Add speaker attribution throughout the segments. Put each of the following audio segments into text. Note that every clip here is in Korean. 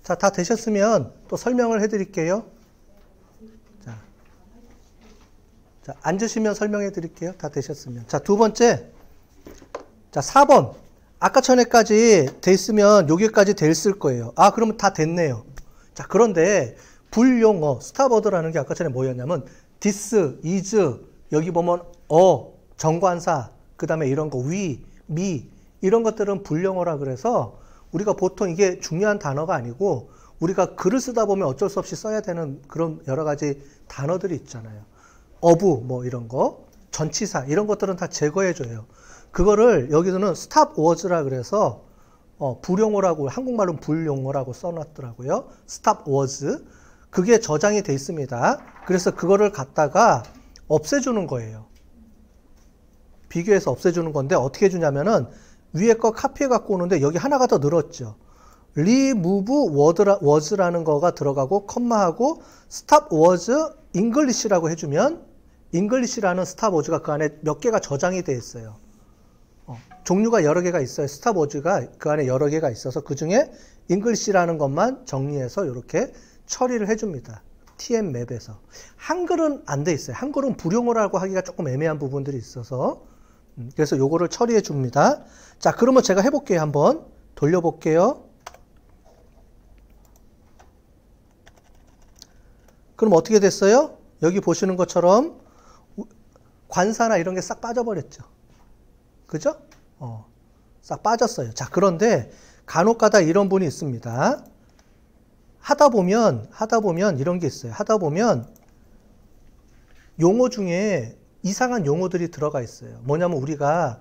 Speaker 1: 자, 다 되셨으면 또 설명을 해드릴게요. 자, 앉으시면 설명해 드릴게요. 다 되셨으면. 자, 두 번째. 자, 4번. 아까 전에까지 돼 있으면 여기까지 돼 있을 거예요. 아, 그러면 다 됐네요. 자, 그런데 불용어, 스탑워드라는 게 아까 전에 뭐였냐면 this, is, 여기 보면 정관사, 그 다음에 이런 거 위, 미, 이런 것들은 불용어라 그래서 우리가 보통 이게 중요한 단어가 아니고 우리가 글을 쓰다 보면 어쩔 수 없이 써야 되는 그런 여러 가지 단어들이 있잖아요. of 뭐 이런 거, 전치사 이런 것들은 다 제거해줘요. 그거를 여기서는 stop was라 그래서 불용어라고, 한국말로는 불용어라고 써놨더라고요. stop was. 그게 저장이 돼 있습니다. 그래서 그거를 갖다가 없애주는 거예요. 비교해서 없애주는 건데 어떻게 해주냐면은 위에 거 카피해 갖고 오는데 여기 하나가 더 늘었죠. remove was라는 거가 들어가고 컴마하고 stop was English라고 해주면 English라는 stop was가 그 안에 몇 개가 저장이 돼 있어요. 종류가 여러 개가 있어요. stop was가 그 안에 여러 개가 있어서 그 중에 English라는 것만 정리해서 이렇게 처리를 해줍니다. TM 맵에서. 한글은 안 돼 있어요. 한글은 불용어라고 하기가 조금 애매한 부분들이 있어서 그래서 요거를 처리해 줍니다. 자, 그러면 제가 해볼게요. 한번 돌려볼게요. 그럼 어떻게 됐어요? 여기 보시는 것처럼 관사나 이런 게 싹 빠져버렸죠. 그죠? 싹 빠졌어요. 자, 그런데 간혹가다 이런 분이 있습니다. 하다 보면 이런 게 있어요. 하다 보면 용어 중에 이상한 용어들이 들어가 있어요. 뭐냐면 우리가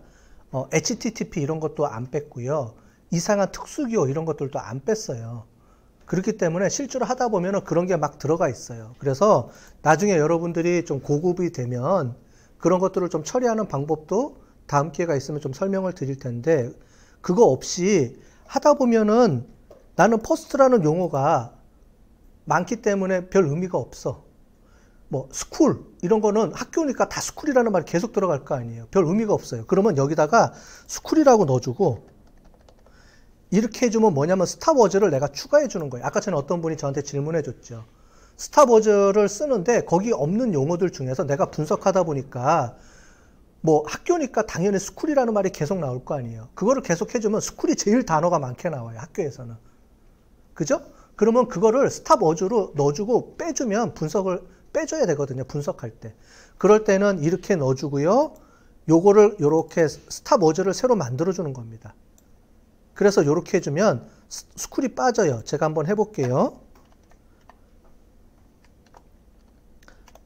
Speaker 1: HTTP 이런 것도 안 뺐고요. 이상한 특수기호 이런 것들도 안 뺐어요. 그렇기 때문에 실제로 하다 보면 그런 게 막 들어가 있어요. 그래서 나중에 여러분들이 좀 고급이 되면 그런 것들을 좀 처리하는 방법도 다음 기회가 있으면 좀 설명을 드릴 텐데 그거 없이 하다 보면은 나는 퍼스트라는 용어가 많기 때문에 별 의미가 없어. 뭐 스쿨 이런 거는 학교니까 다 스쿨이라는 말이 계속 들어갈 거 아니에요. 별 의미가 없어요. 그러면 여기다가 스쿨이라고 넣어주고 이렇게 해주면 뭐냐면 스탑워즈를 내가 추가해 주는 거예요. 아까 전에 어떤 분이 저한테 질문해 줬죠. 스탑워즈를 쓰는데 거기 없는 용어들 중에서 내가 분석하다 보니까 뭐 학교니까 당연히 스쿨이라는 말이 계속 나올 거 아니에요. 그거를 계속 해주면 스쿨이 제일 단어가 많게 나와요. 학교에서는. 그죠? 그러면 그거를 스탑워즈로 넣어주고 빼주면 분석을 빼줘야 되거든요. 분석할 때. 그럴 때는 이렇게 넣어주고요. 요거를 요렇게 스탑워즈를 새로 만들어주는 겁니다. 그래서 요렇게 해주면 스쿨이 빠져요. 제가 한번 해볼게요.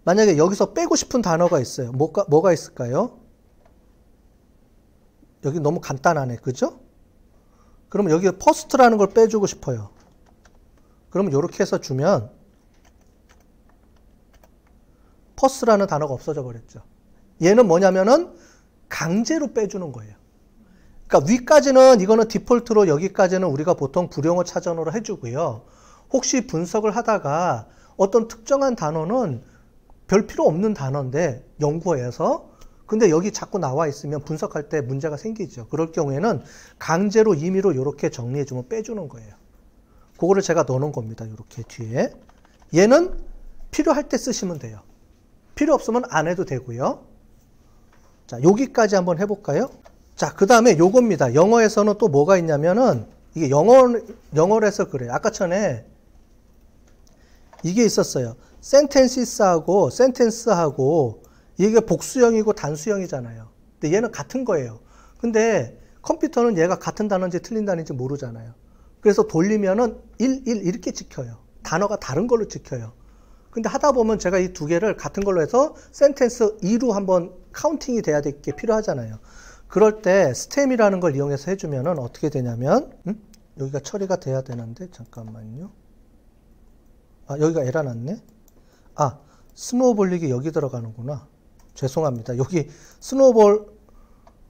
Speaker 1: 만약에 여기서 빼고 싶은 단어가 있어요. 뭐가 있을까요? 여기 너무 간단하네. 그죠? 그러면 여기 퍼스트라는 걸 빼주고 싶어요. 그러면 이렇게 해서 주면 퍼스트라는 단어가 없어져 버렸죠. 얘는 뭐냐면은 강제로 빼주는 거예요. 그러니까 위까지는 이거는 디폴트로 여기까지는 우리가 보통 불용어 차전으로 해주고요. 혹시 분석을 하다가 어떤 특정한 단어는 별 필요 없는 단어인데 연구에서 근데 여기 자꾸 나와 있으면 분석할 때 문제가 생기죠. 그럴 경우에는 강제로 임의로 이렇게 정리해주면 빼주는 거예요. 그거를 제가 넣어놓은 겁니다. 이렇게 뒤에. 얘는 필요할 때 쓰시면 돼요. 필요 없으면 안 해도 되고요. 자, 여기까지 한번 해볼까요? 자, 그 다음에 요겁니다. 영어에서는 또 뭐가 있냐면은 이게 영어로 해서 그래요. 아까 전에 이게 있었어요. sentences하고 sentence하고 이게 복수형이고 단수형이잖아요. 근데 얘는 같은 거예요. 근데 컴퓨터는 얘가 같은 단어인지 틀린 단어인지 모르잖아요. 그래서 돌리면은 1 이렇게 찍혀요. 단어가 다른 걸로 찍혀요. 근데 하다 보면 제가 이 두 개를 같은 걸로 해서 센텐스 2로 한번 카운팅이 돼야 될 게 필요하잖아요. 그럴 때 스템이라는 걸 이용해서 해주면은 어떻게 되냐면 여기가 처리가 돼야 되는데 잠깐만요. 아, 여기가 에러 났네. 아, 스노우볼릭이 여기 들어가는구나. 죄송합니다. 여기 스노우볼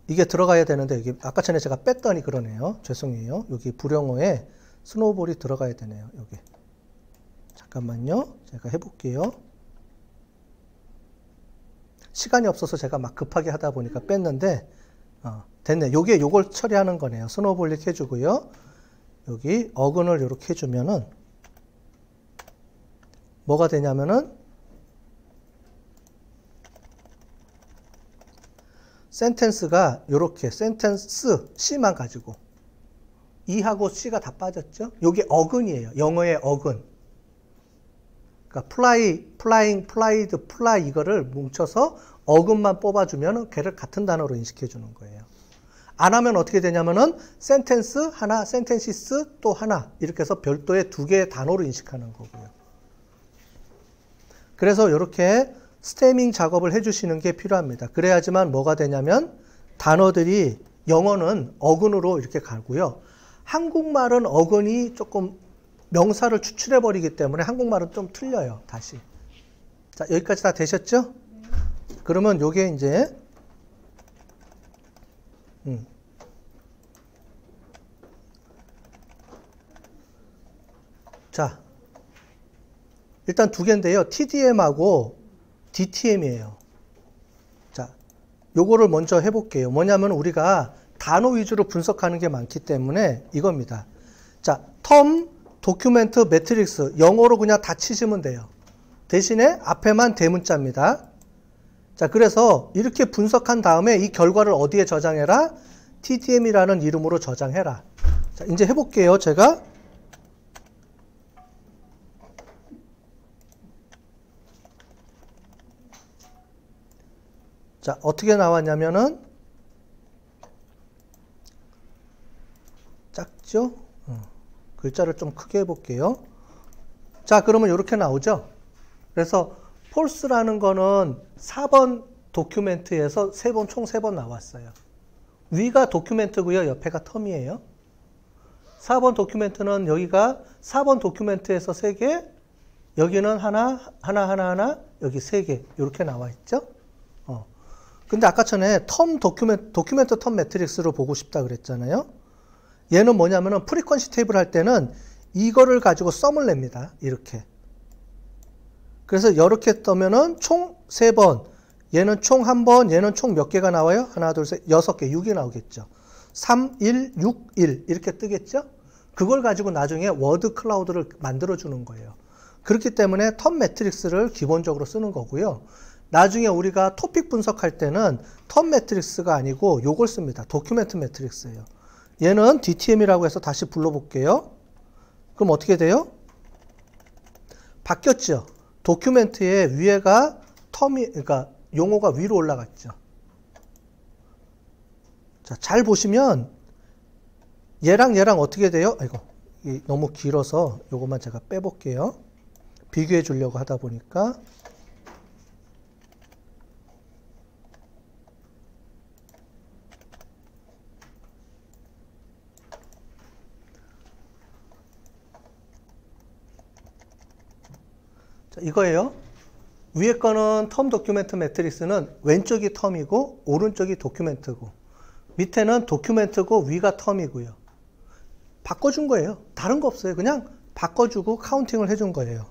Speaker 1: 이게 들어가야 되는데 여기 아까 전에 제가 뺐더니 그러네요. 죄송해요. 여기 불용어에 스노우볼이 들어가야 되네요. 여기. 잠깐만요. 제가 해볼게요. 시간이 없어서 제가 막 급하게 하다 보니까 뺐는데 됐네. 요걸 처리하는 거네요. 스노우볼릭 해주고요. 여기 어근을 이렇게 해주면은 뭐가 되냐면은 센텐스가 요렇게 센텐스 C만 가지고 E하고 C가 다 빠졌죠? 요게 어근이에요. 영어의 어근. 그러니까 플라잉, 플라이드, 플라이 이거를 뭉쳐서 어근만 뽑아주면 걔를 같은 단어로 인식해주는 거예요. 안 하면 어떻게 되냐면은 센텐스 하나, 센텐시스 또 하나 이렇게 해서 별도의 두 개의 단어로 인식하는 거고요. 그래서 이렇게 스테밍 작업을 해주시는 게 필요합니다. 그래야지만 뭐가 되냐면 단어들이 영어는 어근으로 이렇게 가고요. 한국말은 어근이 조금 명사를 추출해버리기 때문에 한국말은 좀 틀려요. 다시. 자, 여기까지 다 되셨죠? 그러면 요게 이제 자, 일단 두 개인데요. TDM하고 DTM이에요. 자, 요거를 먼저 해볼게요. 뭐냐면 우리가 단어 위주로 분석하는 게 많기 때문에 이겁니다. 자, 텀, 도큐멘트, 매트릭스 영어로 그냥 다 치시면 돼요. 대신에 앞에만 대문자입니다. 자, 그래서 이렇게 분석한 다음에 이 결과를 어디에 저장해라? TDM이라는 이름으로 저장해라. 자, 이제 해볼게요. 제가 자, 어떻게 나왔냐면은 작죠? 글자를 좀 크게 해볼게요. 자, 그러면 이렇게 나오죠? 그래서 false라는 거는 4번 도큐멘트에서 총 3번 나왔어요. 위가 도큐멘트고요. 옆에가 텀이에요. 4번 도큐멘트는 여기가 4번 도큐멘트에서 3개, 여기는 하나, 여기 3개 이렇게 나와 있죠? 근데 아까 전에 도큐멘트 텀 매트릭스를 보고 싶다 그랬잖아요. 얘는 뭐냐면은 프리퀀시 테이블 할 때는 이거를 가지고 썸을 냅니다. 이렇게. 그래서 이렇게 떠면은 총 3번, 얘는 총 1번, 얘는 총 몇 개가 나와요? 하나, 둘, 셋, 6개, 6이 나오겠죠. 3, 1, 6, 1 이렇게 뜨겠죠? 그걸 가지고 나중에 워드 클라우드를 만들어 주는 거예요. 그렇기 때문에 텀 매트릭스를 기본적으로 쓰는 거고요. 나중에 우리가 토픽 분석할 때는 텀 매트릭스가 아니고 요걸 씁니다. 도큐멘트 매트릭스예요. 얘는 DTM이라고 해서 다시 불러볼게요. 그럼 어떻게 돼요? 바뀌었죠. 도큐멘트의 위에가 그러니까 용어가 위로 올라갔죠. 자, 잘 보시면 얘랑 어떻게 돼요? 아이고, 너무 길어서 요것만 제가 빼볼게요. 비교해 주려고 하다 보니까. 자, 이거예요. 위에 거는 텀 도큐멘트 매트릭스는 왼쪽이 텀이고 오른쪽이 도큐멘트고 밑에는 도큐멘트고 위가 텀이고요. 바꿔준 거예요. 다른 거 없어요. 그냥 바꿔주고 카운팅을 해준 거예요.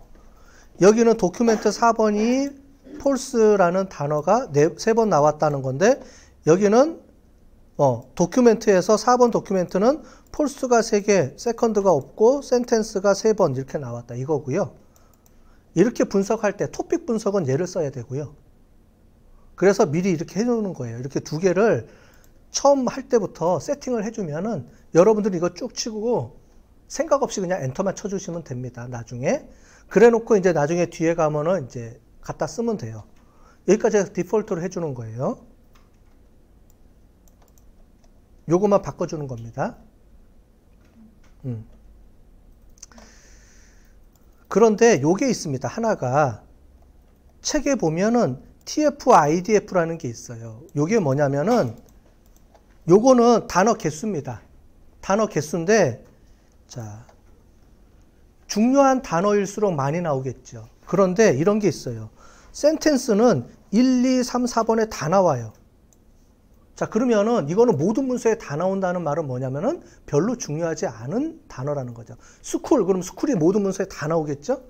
Speaker 1: 여기는 도큐멘트 4번이 false라는 단어가 3번 나왔다는 건데 여기는 도큐멘트에서 4번 도큐멘트는 false가 3개, second가 없고 sentence가 3번 이렇게 나왔다 이거고요. 이렇게 분석할 때 토픽 분석은 얘를 써야 되고요. 그래서 미리 이렇게 해놓는 거예요. 이렇게 두 개를 처음 할 때부터 세팅을 해주면은 여러분들이 이거 쭉 치고 생각 없이 그냥 엔터만 쳐주시면 됩니다. 나중에. 그래 놓고 이제 나중에 뒤에 가면은 이제 갖다 쓰면 돼요. 여기까지 디폴트로 해주는 거예요. 요것만 바꿔주는 겁니다. 그런데 요게 있습니다. 하나가 책에 보면은 TF-IDF라는 게 있어요. 요게 뭐냐면은 요거는 단어 개수입니다. 단어 개수인데 자, 중요한 단어일수록 많이 나오겠죠. 그런데 이런 게 있어요. 센텐스는 1, 2, 3, 4번에 다 나와요. 자, 그러면은 이거는 모든 문서에 다 나온다는 말은 뭐냐면은 별로 중요하지 않은 단어라는 거죠. 스쿨, 그럼 스쿨이 모든 문서에 다 나오겠죠?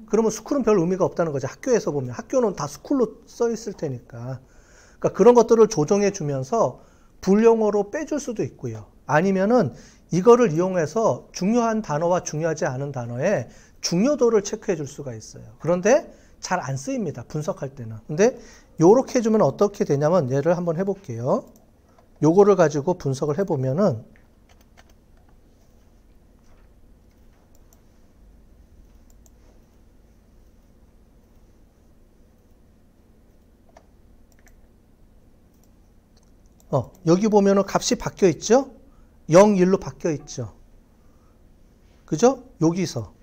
Speaker 1: 그러면 스쿨은 별 의미가 없다는 거죠. 학교에서 보면. 학교는 다 스쿨로 써 있을 테니까. 그러니까 그런 것들을 조정해 주면서 불용어로 빼줄 수도 있고요. 아니면은 이거를 이용해서 중요한 단어와 중요하지 않은 단어의 중요도를 체크해 줄 수가 있어요. 그런데 잘 안 쓰입니다. 분석할 때는. 근데 요렇게 해주면 어떻게 되냐면 얘를 한번 해볼게요. 요거를 가지고 분석을 해보면은 여기 보면은 값이 바뀌어 있죠? 0, 1로 바뀌어 있죠? 그죠? 여기서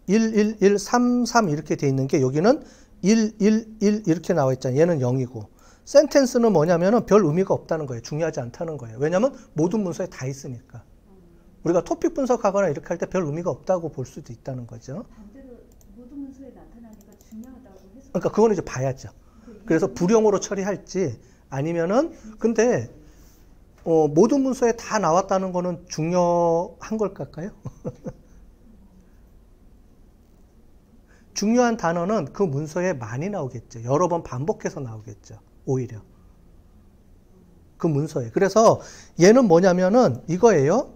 Speaker 1: 1, 1, 1, 3, 3 이렇게 돼 있는 게 여기는 1, 1, 1 이렇게 나와 있잖아요. 얘는 0이고. 센텐스는 뭐냐면은 별 의미가 없다는 거예요. 중요하지 않다는 거예요. 왜냐면 모든 문서에 다 있으니까. 우리가 토픽 분석하거나 이렇게 할 때 별 의미가 없다고 볼 수도 있다는 거죠.
Speaker 2: 반대로 모든 문서에 나타나니까 중요하다고 해서.
Speaker 1: 그러니까 그거는 이제 봐야죠. 그래서 불용어로 처리할지 아니면은 근데 모든 문서에 다 나왔다는 거는 중요한 걸까요? 중요한 단어는 그 문서에 많이 나오겠죠. 여러 번 반복해서 나오겠죠. 오히려. 그 문서에. 그래서 얘는 뭐냐면은 이거예요.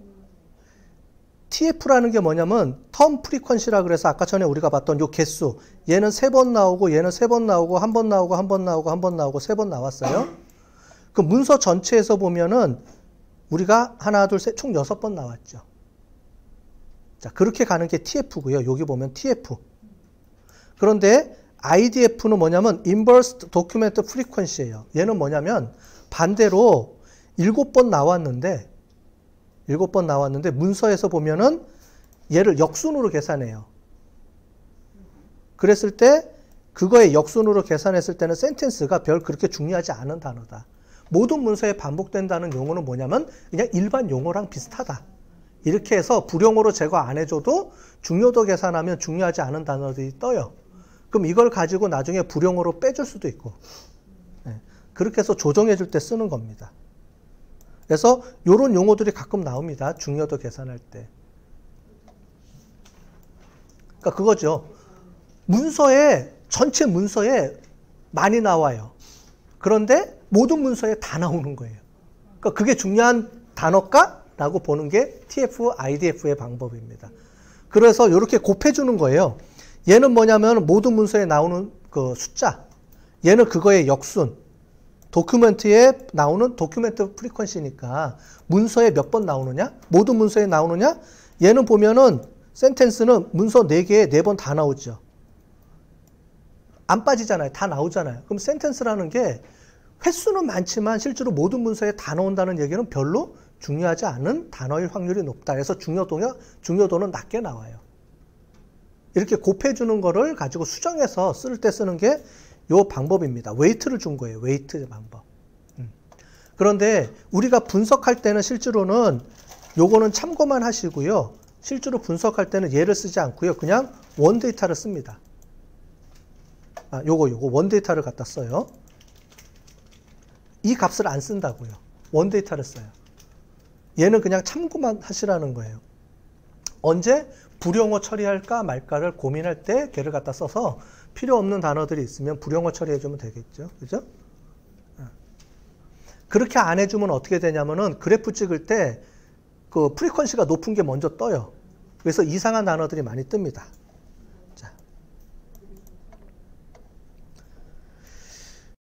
Speaker 1: TF라는 게 뭐냐면 텀 프리퀀시라 그래서 아까 전에 우리가 봤던 요 개수. 얘는 3번 나오고 얘는 3번 나오고 한 번 나오고 한 번 나오고 한 번 나오고 3번 나왔어요. 그 문서 전체에서 보면은 우리가 하나, 둘, 셋 총 6번 나왔죠. 자, 그렇게 가는 게 TF고요. 여기 보면 TF. 그런데 IDF는 뭐냐면 Inverse Document Frequency예요. 얘는 뭐냐면 반대로 7번 나왔는데 문서에서 보면은 얘를 역순으로 계산해요. 그랬을 때 그거의 역순으로 계산했을 때는 센텐스가 별 그렇게 중요하지 않은 단어다. 모든 문서에 반복된다는 용어는 뭐냐면 그냥 일반 용어랑 비슷하다. 이렇게 해서 불용어로 제거 안 해줘도 중요도 계산하면 중요하지 않은 단어들이 떠요. 그럼 이걸 가지고 나중에 불용어로 빼줄 수도 있고. 네. 그렇게 해서 조정해 줄 때 쓰는 겁니다. 그래서 이런 용어들이 가끔 나옵니다. 중요도 계산할 때. 그러니까 그거죠. 전체 문서에 많이 나와요. 그런데 모든 문서에 다 나오는 거예요. 그러니까 그게 중요한 단어일까? 라고 보는 게 TF, IDF의 방법입니다. 그래서 이렇게 곱해주는 거예요. 얘는 뭐냐면 모든 문서에 나오는 그 숫자. 얘는 그거의 역순. 도큐멘트에 나오는 도큐멘트 프리퀀시니까 문서에 몇 번 나오느냐? 모든 문서에 나오느냐? 얘는 보면은 센텐스는 문서 4개에 4번 다 나오죠. 안 빠지잖아요. 다 나오잖아요. 그럼 센텐스라는 게 횟수는 많지만 실제로 모든 문서에 다 나온다는 얘기는 별로 중요하지 않은 단어일 확률이 높다. 그래서 중요도는 낮게 나와요. 이렇게 곱해주는 거를 가지고 수정해서 쓸 때 쓰는 게 요 방법입니다. 웨이트를 준 거예요. 웨이트 방법. 그런데 우리가 분석할 때는 실제로는 요거는 참고만 하시고요. 실제로 분석할 때는 얘를 쓰지 않고요. 그냥 원데이터를 씁니다. 요거 원데이터를 갖다 써요. 이 값을 안 쓴다고요. 원데이터를 써요. 얘는 그냥 참고만 하시라는 거예요. 언제 불용어 처리할까 말까를 고민할 때 걔를 갖다 써서 필요 없는 단어들이 있으면 불용어 처리해주면 되겠죠. 그죠? 그렇게 안 해주면 어떻게 되냐면은 그래프 찍을 때 그 프리퀀시가 높은 게 먼저 떠요. 그래서 이상한 단어들이 많이 뜹니다.